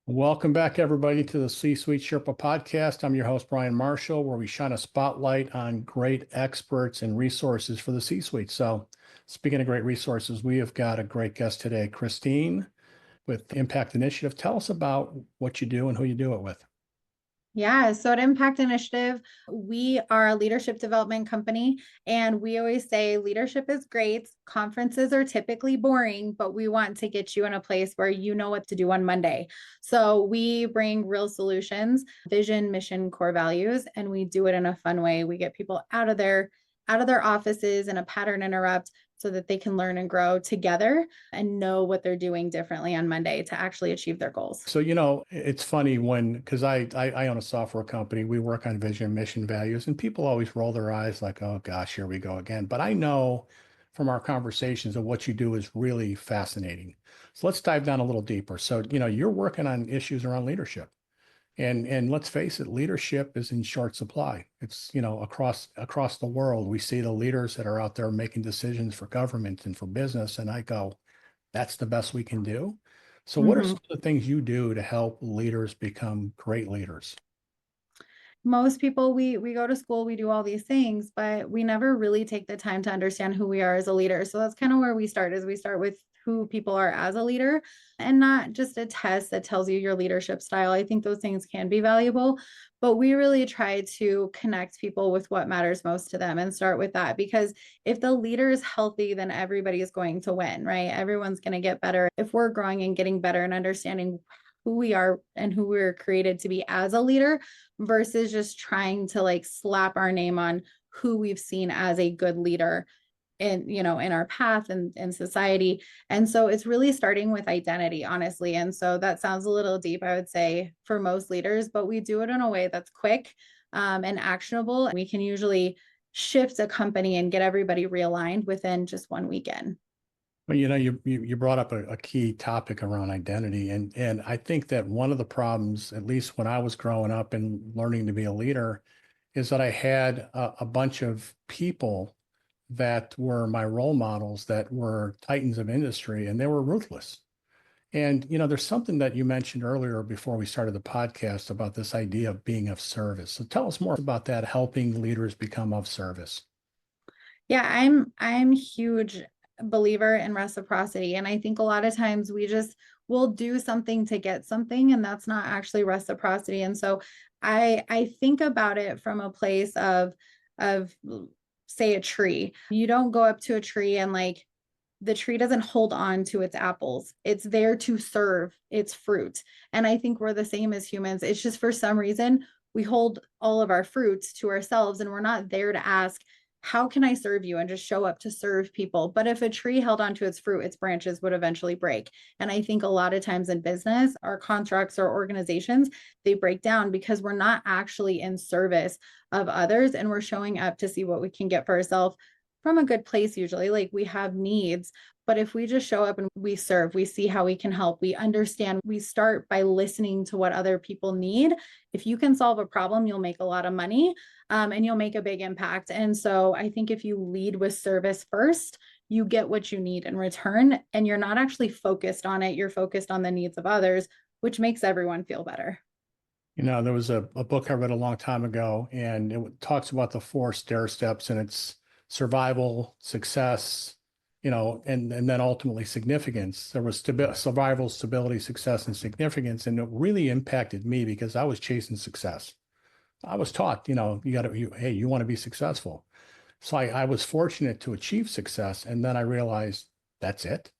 Welcome back, everybody, to the C-Suite Sherpa podcast. I'm your host, Brian Marshall, where we shine a spotlight on great experts and resources for the C-Suite. So, speaking of great resources, we have got a great guest today, Christine with Impact Initiative. Tell us about what you do and who you do it with. Yeah, so at Impact Initiative, we are a leadership development company, and we always say leadership is great. Conferences are typically boring, but we want to get you in a place where you know what to do on Monday. So we bring real solutions, vision, mission, core values, and we do it in a fun way. We get people out of their offices in a pattern interrupt so that they can learn and grow together and know what they're doing differently on Monday to actually achieve their goals. So, it's funny because I own a software company. We work on vision, mission, values, and people always roll their eyes like, oh gosh, here we go again. But I know from our conversations that what you do is really fascinating. So let's dive down a little deeper. So, you're working on issues around leadership. And let's face it, leadership is in short supply. It's, across the world, we see the leaders that are out there making decisions for government and for business. And I go, that's the best we can do. So what are Mhm. some of the things you do to help leaders become great leaders? Most people, we go to school, we do all these things, but we never really take the time to understand who we are as a leader. So that's kind of where we start, is we start with who people are as a leader, and not just a test that tells you your leadership style. I think those things can be valuable, but we really try to connect people with what matters most to them and start with that, because if the leader is healthy, then everybody is going to win, right? Everyone's going to get better if we're growing and getting better and understanding who we are and who we're created to be as a leader, versus just trying to like slap our name on who we've seen as a good leader in our path and in society. And so it's really starting with identity, honestly. And so that sounds a little deep, I would say, for most leaders, but we do it in a way that's quick and actionable. We can usually shift a company and get everybody realigned within just one weekend. Well, you brought up a key topic around identity, and I think that one of the problems, at least when I was growing up and learning to be a leader, is that I had a bunch of people that were my role models that were titans of industry, and they were ruthless. And there's something that you mentioned earlier before we started the podcast about this idea of being of service. So tell us more about that, helping leaders become of service. Yeah, I'm huge believer in reciprocity, and I think a lot of times we just will do something to get something, and that's not actually reciprocity. And so I think about it from a place of say a tree. You don't go up to a tree and like the tree doesn't hold on to its apples. It's there to serve its fruit. And I think we're the same as humans. It's just for some reason we hold all of our fruits to ourselves, and we're not there to ask, how can I serve you? And just show up to serve people. But if a tree held onto its fruit, its branches would eventually break. And I think a lot of times in business, our contracts or organizations, they break down because we're not actually in service of others, and we're showing up to see what we can get for ourselves from a good place. Usually, like, we have needs, but if we just show up and we serve, we see how we can help, we understand, we start by listening to what other people need. If you can solve a problem, you'll make a lot of money, and you'll make a big impact. And so I think if you lead with service first, you get what you need in return, and you're not actually focused on it. You're focused on the needs of others, which makes everyone feel better. There was a book I read a long time ago, and it talks about the four stair steps, and it's survival, success, and then ultimately significance. There was survival, stability, success, and significance, and it really impacted me because I was chasing success. I was taught, hey, you want to be successful. So I was fortunate to achieve success, and then I realized that's it.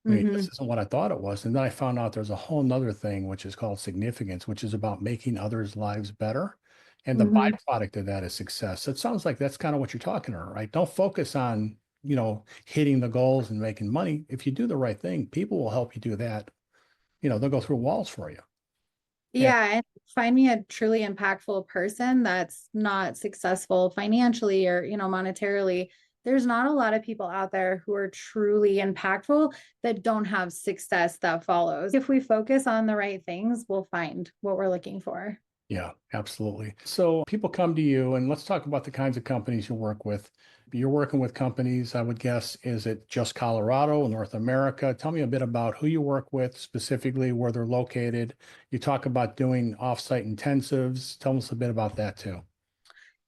Wait, this Mm-hmm. isn't what I thought it was. And then I found out there's a whole nother thing, which is called significance, which is about making others' lives better. And the Mm-hmm. byproduct of that is success. So it sounds like that's kind of what you're talking about, right? Don't focus on, hitting the goals and making money. If you do the right thing, people will help you do that. They'll go through walls for you. And Yeah, and find me a truly impactful person that's not successful financially or, monetarily. There's not a lot of people out there who are truly impactful that don't have success that follows. If we focus on the right things, we'll find what we're looking for. Yeah, absolutely. So people come to you, and let's talk about the kinds of companies you work with. You're working with companies, I would guess, is it just Colorado, North America? Tell me a bit about who you work with, specifically where they're located. You talk about doing offsite intensives. Tell us a bit about that too.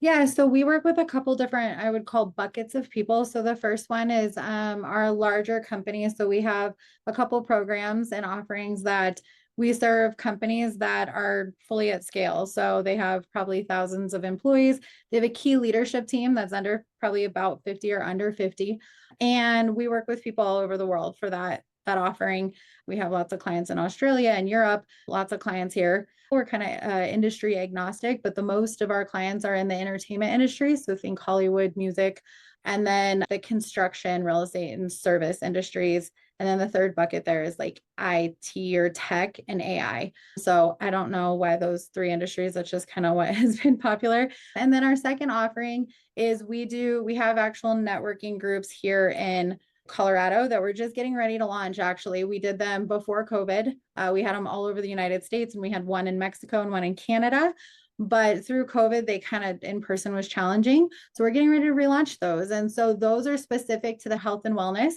Yeah, so we work with a couple different, I would call buckets of people. So the first one is our larger companies. So we have a couple programs and offerings that we serve companies that are fully at scale. So they have probably thousands of employees. They have a key leadership team that's under probably about 50 or under 50. And we work with people all over the world for that offering. We have lots of clients in Australia and Europe, lots of clients here. We're kind of industry agnostic, but the most of our clients are in the entertainment industry. So think Hollywood, music, and then the construction, real estate, and service industries. And then the third bucket there is like IT or tech and AI. So I don't know why those three industries, that's just kind of what has been popular. And then our second offering is we have actual networking groups here in Colorado that we're just getting ready to launch. Actually, we did them before COVID. We had them all over the United States, and we had one in Mexico and one in Canada. But through COVID, they kind of in person was challenging. So we're getting ready to relaunch those. And so those are specific to the health and wellness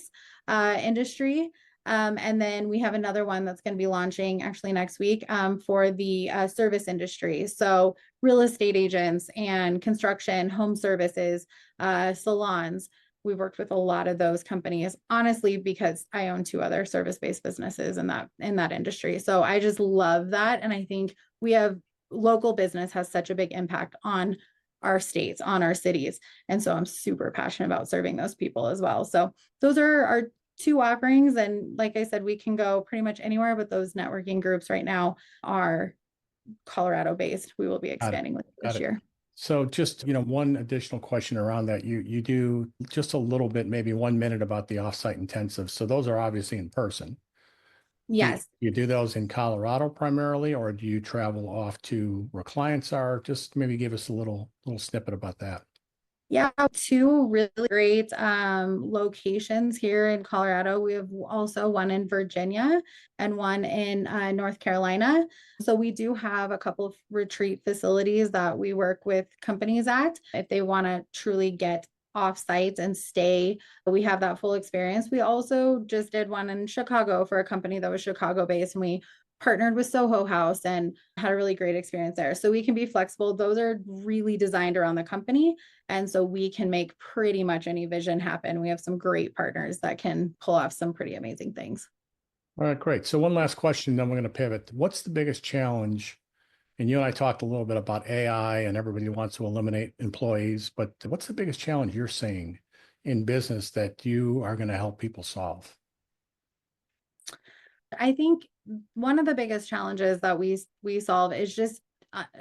industry. And then we have another one that's going to be launching actually next week for the service industry. So real estate agents and construction, home services, salons. We've worked with a lot of those companies, honestly, because I own two other service-based businesses in that industry. So I just love that. And I think we have local business has such a big impact on our states, on our cities. And so I'm super passionate about serving those people as well. So those are our two offerings. And like I said, we can go pretty much anywhere, but those networking groups right now are Colorado based. We will be Got it. expanding with Got this it. year. So just, one additional question around that. You do just a little bit, maybe 1 minute about the offsite intensives. So those are obviously in person. Yes. You do those in Colorado primarily, or do you travel off to where clients are? Just maybe give us a little snippet about that. Yeah, two really great locations here in Colorado. We have also one in Virginia and one in North Carolina. So we do have a couple of retreat facilities that we work with companies at if they want to truly get off site and stay. We have that full experience. We also just did one in Chicago for a company that was Chicago based, and we partnered with Soho House and had a really great experience there. So we can be flexible. Those are really designed around the company. And so we can make pretty much any vision happen. We have some great partners that can pull off some pretty amazing things. All right, great. So one last question, then we're going to pivot. What's the biggest challenge? And you and I talked a little bit about AI and everybody wants to eliminate employees, but what's the biggest challenge you're seeing in business that you are going to help people solve? I think one of the biggest challenges that we solve is just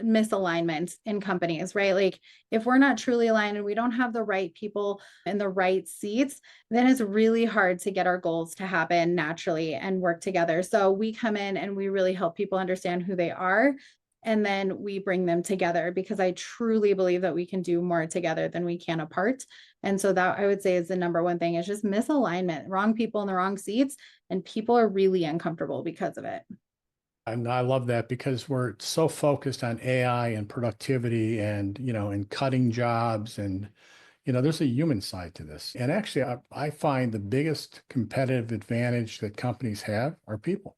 misalignment in companies, right? Like if we're not truly aligned and we don't have the right people in the right seats, then it's really hard to get our goals to happen naturally and work together. So we come in and we really help people understand who they are. And then we bring them together because I truly believe that we can do more together than we can apart. And so that I would say is the number one thing is just misalignment, wrong people in the wrong seats, and people are really uncomfortable because of it. And I love that because we're so focused on AI and productivity and cutting jobs there's a human side to this. And actually, I find the biggest competitive advantage that companies have are people.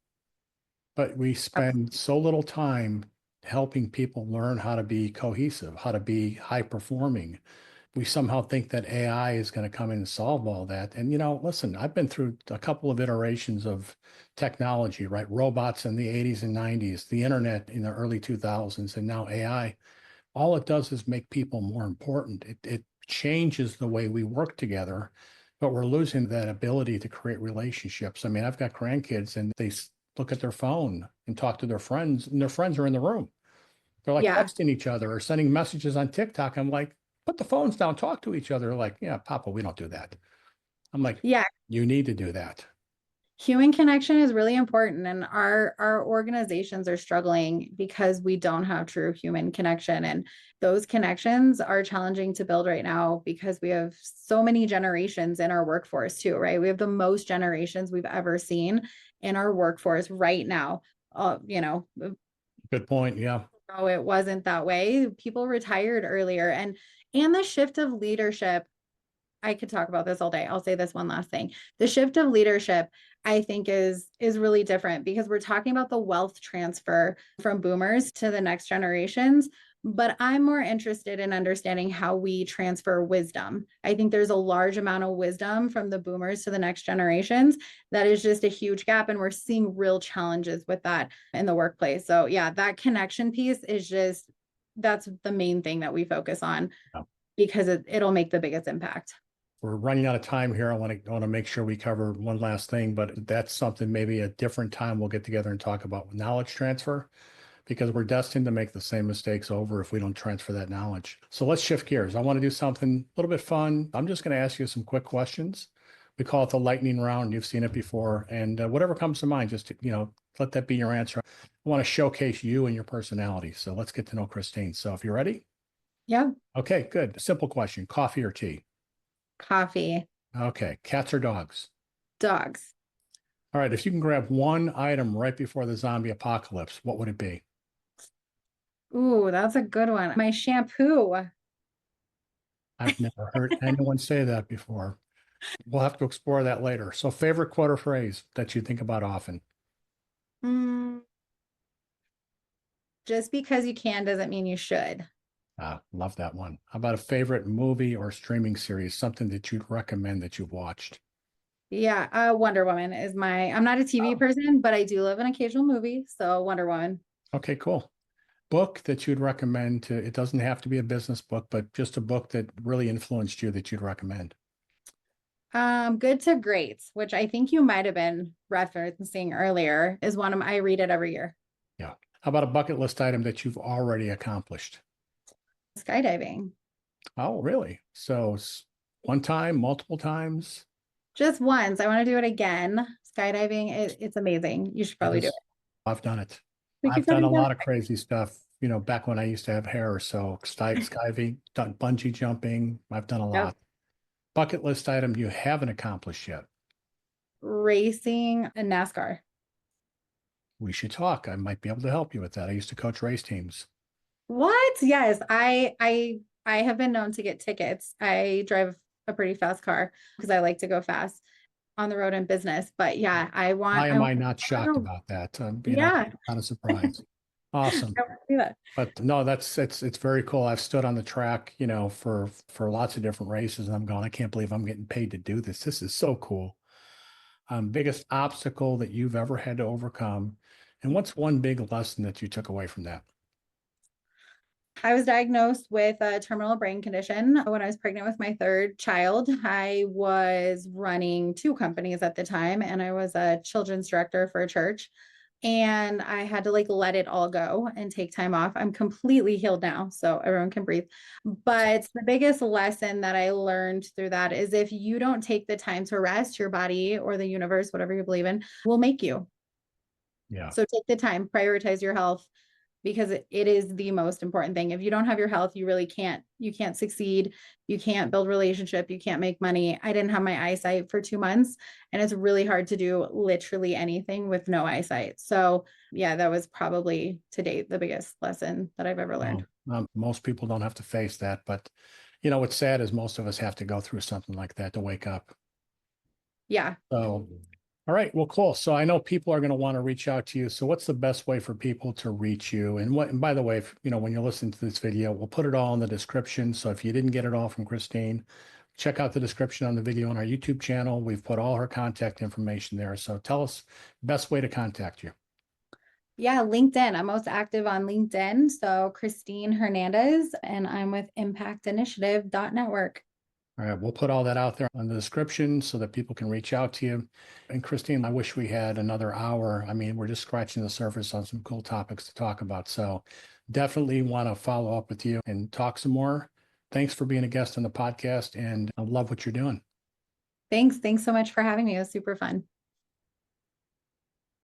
But we spend so little time helping people learn how to be cohesive, how to be high performing. We somehow think that AI is going to come in and solve all that. And, listen, I've been through a couple of iterations of technology, right? Robots in the 80s and 90s, the internet in the early 2000s, and now AI. All it does is make people more important. It changes the way we work together, but we're losing that ability to create relationships. I mean, I've got grandkids and they look at their phone and talk to their friends, and their friends are in the room. They're like Yeah. texting each other or sending messages on TikTok. I'm like, put the phones down, talk to each other. They're like, yeah, Papa, we don't do that. I'm like, Yeah. you need to do that. Human connection is really important, and our organizations are struggling because we don't have true human connection, and those connections are challenging to build right now because we have so many generations in our workforce too, right? We have the most generations we've ever seen in our workforce right now. uh, you know Good point. Yeah. No, it wasn't that way. People retired earlier, and the shift of leadership. I could talk about this all day. I'll say this one last thing. The shift of leadership, I think, is really different because we're talking about the wealth transfer from boomers to the next generations. But I'm more interested in understanding how we transfer wisdom. I think there's a large amount of wisdom from the boomers to the next generations. That is just a huge gap. And we're seeing real challenges with that in the workplace. So, yeah, that connection piece is just, that's the main thing that we focus on Yeah. because it'll make the biggest impact. We're running out of time here. I want to make sure we cover one last thing, but that's something maybe a different time we'll get together and talk about knowledge transfer because we're destined to make the same mistakes over if we don't transfer that knowledge. So let's shift gears. I want to do something a little bit fun. I'm just going to ask you some quick questions. We call it the lightning round. You've seen it before, and whatever comes to mind, just let that be your answer. I want to showcase you and your personality. So let's get to know Christine. So if you're ready, Yeah. okay, good. Simple question: coffee or tea? Coffee. Okay, cats or dogs? Dogs. All right, if you can grab one item right before the zombie apocalypse, what would it be? Ooh, that's a good one. My shampoo. I've never heard anyone say that before. We'll have to explore that later. So, favorite quote or phrase that you think about often? Mm, just because you can doesn't mean you should. Ah, love that one. How about a favorite movie or streaming series, something that you'd recommend that you've watched? Yeah, Wonder Woman is I'm not a TV Oh, person, but I do love an occasional movie. So Wonder Woman. okay, cool. Book that you'd recommend to, it doesn't have to be a business book, but just a book that really influenced you that you'd recommend. Good to Great, which I think you might have been referencing earlier, is one of I read it every year. Yeah. How about a bucket list item that you've already accomplished? Skydiving. Oh, really? So one time, multiple times? Just once. I want to do it again. Skydiving, it's amazing. You should It probably do is. it. I've done it. We could I've go done a together. lot of crazy stuff, back when I used to have hair. So skydiving, done bungee jumping. I've done a Yep. lot. Bucket list item you haven't accomplished yet. Racing and NASCAR. We should talk. I might be able to help you with that. I used to coach race teams. What? Yes, I have been known to get tickets. I drive a pretty fast car because I like to go fast on the road in business. But yeah, Why I am want I not shocked to, about that? yeah, Not a surprise. Awesome. I want to do that. But no, it's very cool. I've stood on the track, for lots of different races, and I'm going, I can't believe I'm getting paid to do this. This is so cool. Biggest obstacle that you've ever had to overcome, and what's one big lesson that you took away from that? I was diagnosed with a terminal brain condition when I was pregnant with my third child. I was running two companies at the time, and I was a children's director for a church. And I had to let it all go and take time off. I'm completely healed now, so everyone can breathe. But the biggest lesson that I learned through that is if you don't take the time to rest, your body or the universe, whatever you believe in, will make you. Yeah. So take the time, prioritize your health because it is the most important thing. If you don't have your health, you really can't succeed. You can't build relationship. You can't make money. I didn't have my eyesight for 2 months and it's really hard to do literally anything with no eyesight. So yeah, that was probably to date the biggest lesson that I've ever learned. Well, most people don't have to face that, but what's sad is most of us have to go through something like that to wake up. Yeah. So, all right, well, cool. So I know people are going to want to reach out to you. So what's the best way for people to reach you? And by the way, if, when you're listening to this video, we'll put it all in the description. So if you didn't get it all from Christine, check out the description on the video on our YouTube channel. We've put all her contact information there. So tell us best way to contact you. Yeah, LinkedIn. I'm most active on LinkedIn. So Christine Hernandez, and I'm with impactinitiative.network. All right, we'll put all that out there on the description so that people can reach out to you. And Christine, I wish we had another hour. I mean, we're just scratching the surface on some cool topics to talk about. So definitely want to follow up with you and talk some more. Thanks for being a guest on the podcast, and I love what you're doing. Thanks. Thanks so much for having me. It was super fun.